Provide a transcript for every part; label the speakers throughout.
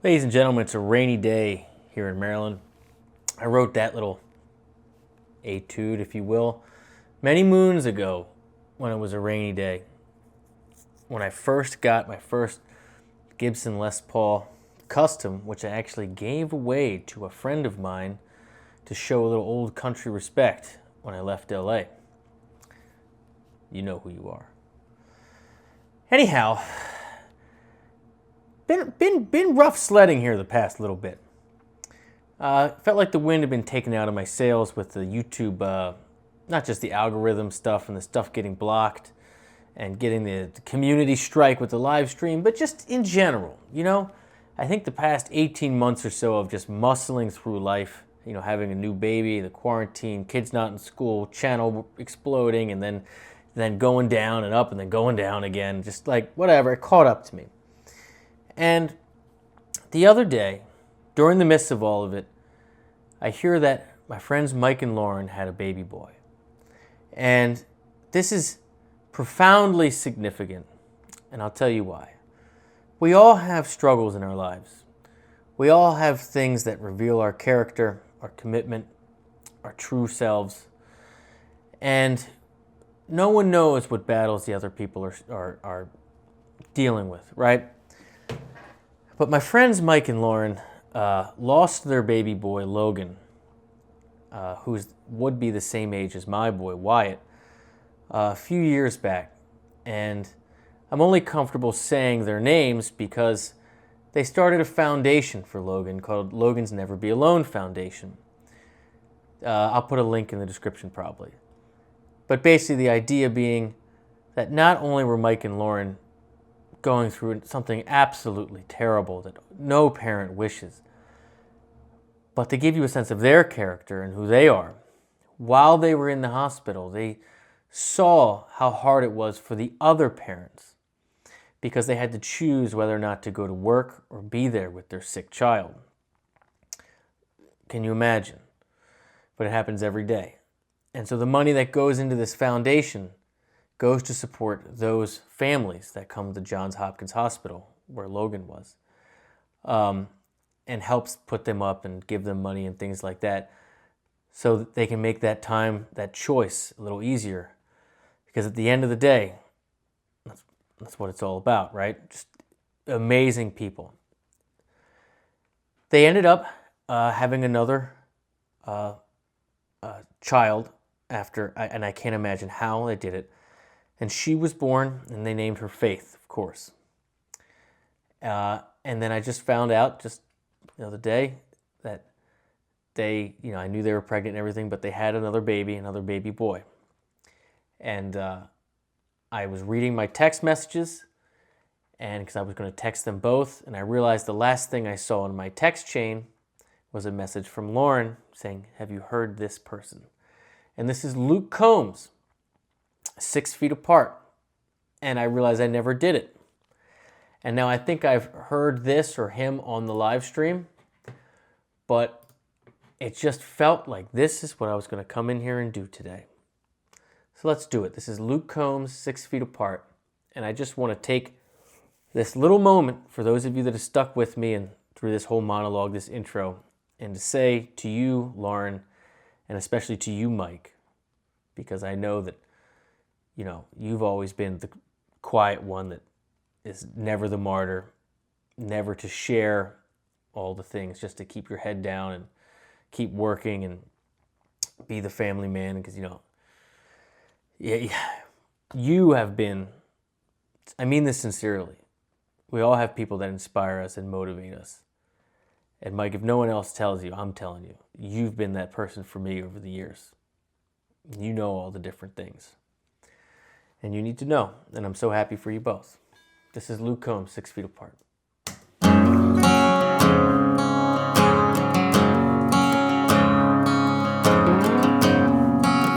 Speaker 1: Ladies and gentlemen, it's a rainy day here in Maryland. I wrote that little etude, if you will, many moons ago when it was a rainy day. When I first got my first Gibson Les Paul Custom, which I actually gave away to a friend of mine to show a little old country respect when I left LA. You know who you are. Anyhow, been rough sledding here the past little bit. Felt like the wind had been taken out of my sails with the YouTube, not just the algorithm stuff and the stuff getting blocked and getting the community strike with the live stream, but just in general, you know? I think the past 18 months or so of just muscling through life, you know, having a new baby, the quarantine, kids not in school, channel exploding, and then going down and up and then going down again, just like whatever, it caught up to me. And the other day, during the midst of all of it, I hear that my friends Mike and Lauren had a baby boy. And this is profoundly significant, and I'll tell you why. We all have struggles in our lives. We all have things that reveal our character, our commitment, our true selves. And no one knows what battles the other people are dealing with, right? But my friends Mike and Lauren lost their baby boy, Logan, who would be the same age as my boy, Wyatt, a few years back. And I'm only comfortable saying their names because they started a foundation for Logan called Logan's Never Be Alone Foundation. I'll put a link in the description probably. But basically the idea being that not only were Mike and Lauren going through something absolutely terrible that no parent wishes, but to give you a sense of their character and who they are, while they were in the hospital, they saw how hard it was for the other parents because they had to choose whether or not to go to work or be there with their sick child. Can you imagine? But it happens every day. And so the money that goes into this foundation goes to support those families that come to Johns Hopkins Hospital, where Logan was, and helps put them up and give them money and things like that so that they can make that time, that choice a little easier. Because at the end of the day, that's what it's all about, right? Just amazing people. They ended up having another child after, and I can't imagine how they did it. And she was born, and they named her Faith, of course. And then I just found out just the other day that they, you know, I knew they were pregnant and everything, but they had another baby boy. And I was reading my text messages, and because I was going to text them both, and I realized the last thing I saw in my text chain was a message from Lauren saying, "Have you heard this person?" And this is Luke Combs, 6 feet apart. And I realized I never did it. And now I think I've heard this or him on the live stream, but it just felt like this is what I was going to come in here and do today. So let's do it. This is Luke Combs, 6 feet apart. And I just want to take this little moment for those of you that have stuck with me and through this whole monologue, this intro, and to say to you, Lauren, and especially to you, Mike, because I know that, you know, you've always been the quiet one that is never the martyr, never to share all the things, just to keep your head down and keep working and be the family man. Because, you know, you have been, I mean this sincerely, we all have people that inspire us and motivate us. And Mike, if no one else tells you, I'm telling you, you've been that person for me over the years. You know all the different things. And you need to know, and I'm so happy for you both. This is Luke Combs, 6 feet apart.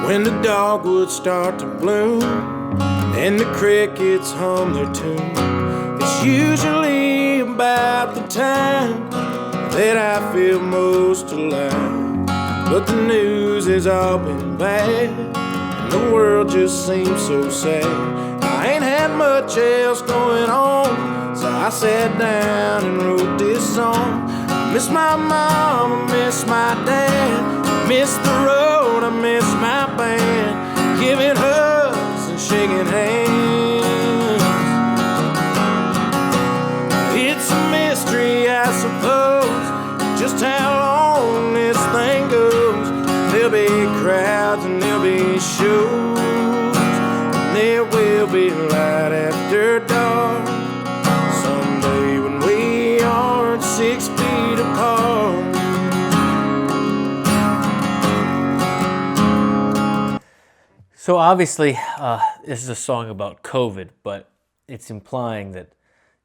Speaker 2: When the dogwoods start to bloom and the crickets hum their tune, it's usually about the time that I feel most alive. But the news has all been bad, and the world just seems so sad. I ain't had much else going on, So I sat down and wrote this song. I miss my mom, I miss my dad, I miss the road, I miss my band, giving hugs and shaking hands. It's a mystery, I suppose, just how long this thing goes. There'll be crowds and there'll be shows, and there will be light after dark someday when we aren't 6 feet apart.
Speaker 1: So obviously, this is a song about COVID, but it's implying that,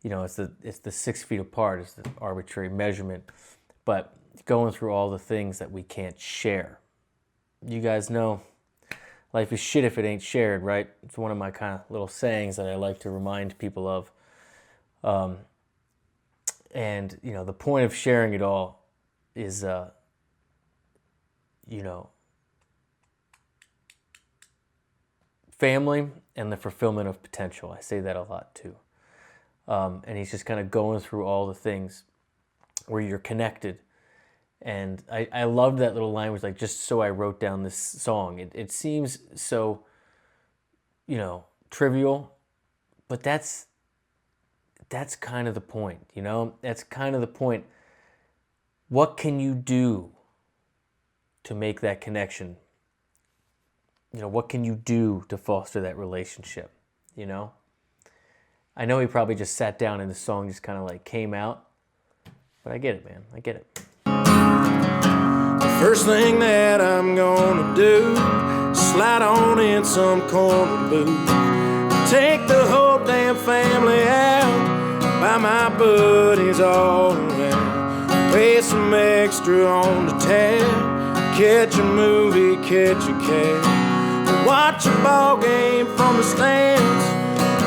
Speaker 1: you know, it's the 6 feet apart is the arbitrary measurement, but going through all the things that we can't share. You guys know, life is shit if it ain't shared, right? It's one of my kind of little sayings that I like to remind people of. And, you know, the point of sharing it all is, you know, family and the fulfillment of potential. I say that a lot too. And he's just kind of going through all the things where you're connected. And I loved that little line, was like, just so I wrote down this song. It seems so, you know, trivial, but that's kind of the point, you know? That's kind of the point. What can you do to make that connection? You know, what can you do to foster that relationship, you know? I know he probably just sat down and the song just kind of like came out, but I get it, man. I get it.
Speaker 2: The first thing that I'm gonna do, slide on in some corner booth, take the whole damn family out, buy my buddies all around, pay some extra on the tab, catch a movie, catch a cab, watch a ball game from the stands,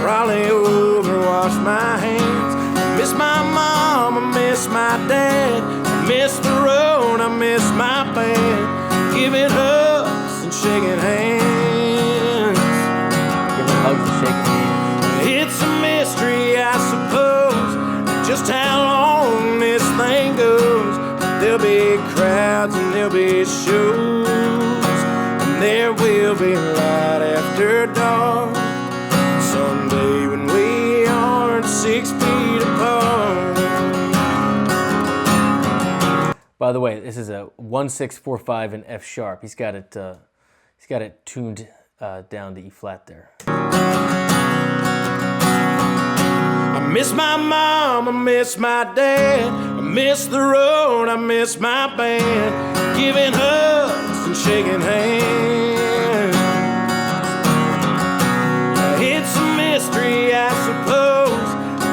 Speaker 2: probably overwash my hands. I miss my mom, I miss my dad, I miss the road, I miss my band, giving hugs and shaking hands.
Speaker 1: Giving hugs and shaking hands.
Speaker 2: It's a mystery, I suppose, just how long this thing goes. There'll be crowds and there'll be shows, and there will be light after dark someday when we aren't 6 feet apart.
Speaker 1: By the way, this is a 1-6-4-5 in F sharp. He's got it tuned down to E flat there.
Speaker 2: I miss my mom, I miss my dad, I miss the road, I miss my band, giving hugs and shaking hands. It's a mystery, I suppose,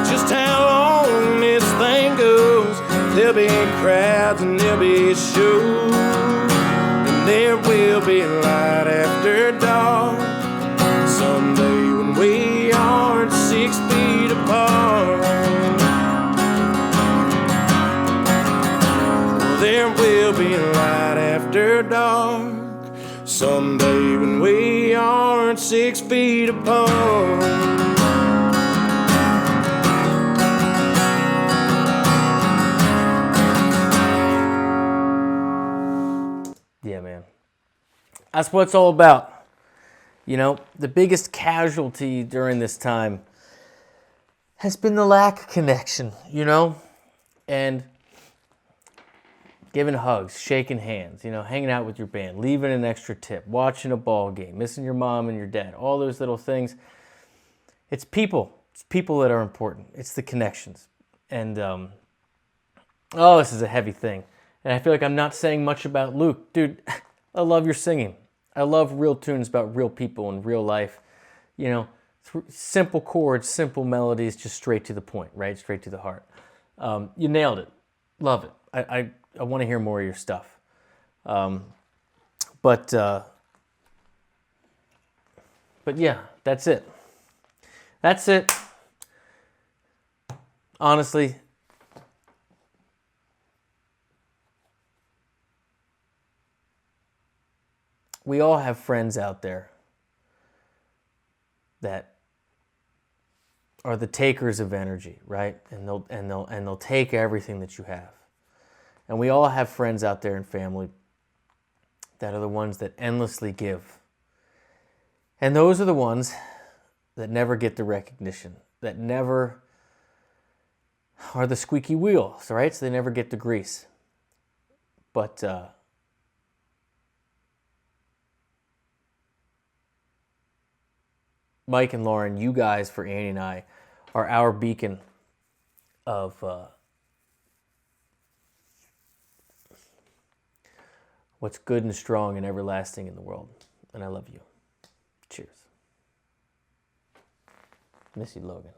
Speaker 2: just how long this thing goes. There'll be crowds and there'll be shows, and there will be light after dark someday when we aren't 6 feet apart. There will be light after dark someday when we aren't 6 feet apart.
Speaker 1: Yeah, man. That's what it's all about. You know, the biggest casualty during this time has been the lack of connection, you know? And giving hugs, shaking hands, you know, hanging out with your band, leaving an extra tip, watching a ball game, missing your mom and your dad, all those little things. It's people. It's people that are important. It's the connections. And, this is a heavy thing. And I feel like I'm not saying much about Luke. Dude, I love your singing. I love real tunes about real people and real life. You know, simple chords, simple melodies, just straight to the point, right? Straight to the heart. You nailed it. Love it. I want to hear more of your stuff. But yeah, that's it. That's it. Honestly, we all have friends out there that are the takers of energy, right? And they'll take everything that you have. And we all have friends out there and family that are the ones that endlessly give. And those are the ones that never get the recognition, that never are the squeaky wheels, right? So they never get the grease. But Mike and Lauren, you guys, for Annie and I, are our beacon of what's good and strong and everlasting in the world. And I love you. Cheers. Miss you, Logan.